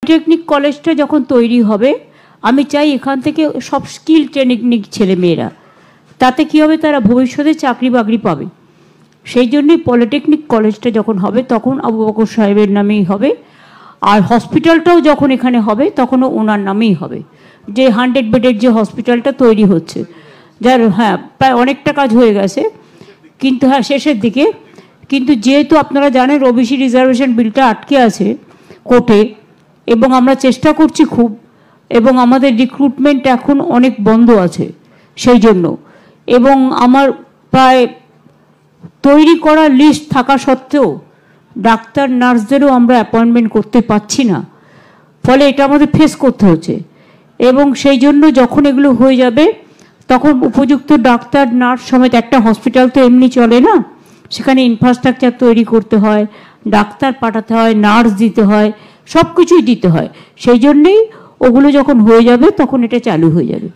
Polytechnic কলেজটা যখন তৈরি হবে আমি চাই এখান থেকে সব স্কিল ট্রেনিং ছেলে মেয়েরা, তাতে কী হবে, তারা ভবিষ্যতে চাকরি বাকরি পাবে। সেই জন্যই পলিটেকনিক কলেজটা যখন হবে তখন আবু বকর সাহেবের নামেই হবে, আর হসপিটালটাও যখন এখানে হবে তখনও ওনার নামেই হবে। যে 100 বেডের যে হসপিটালটা তৈরি হচ্ছে, যার হ্যাঁ প্রায় অনেকটা কাজ হয়ে গেছে, কিন্তু হ্যাঁ শেষের দিকে, কিন্তু যেহেতু আপনারা জানেন ওবিসি রিজার্ভেশন বিলটা আটকে আছে কোর্টে, এবং আমরা চেষ্টা করছি খুব, এবং আমাদের রিক্রুটমেন্ট এখন অনেক বন্ধ আছে সেই জন্য, এবং আমার প্রায় তৈরি করা লিস্ট থাকা সত্ত্বেও ডাক্তার নার্সদেরও আমরা অ্যাপয়েন্টমেন্ট করতে পারছি না, ফলে এটা আমাদের ফেস করতে হচ্ছে। এবং সেই জন্য যখন এগুলো হয়ে যাবে তখন উপযুক্ত ডাক্তার নার্স সমেত, একটা হসপিটাল তো এমনি চলে না, সেখানে ইনফ্রাস্ট্রাকচার তৈরি করতে হয়, ডাক্তার পাঠাতে হয়, নার্স দিতে হয়, সব কিছুই দিতে হয়। সেই জন্যেই ওগুলো যখন হয়ে যাবে তখন এটা চালু হয়ে যাবে।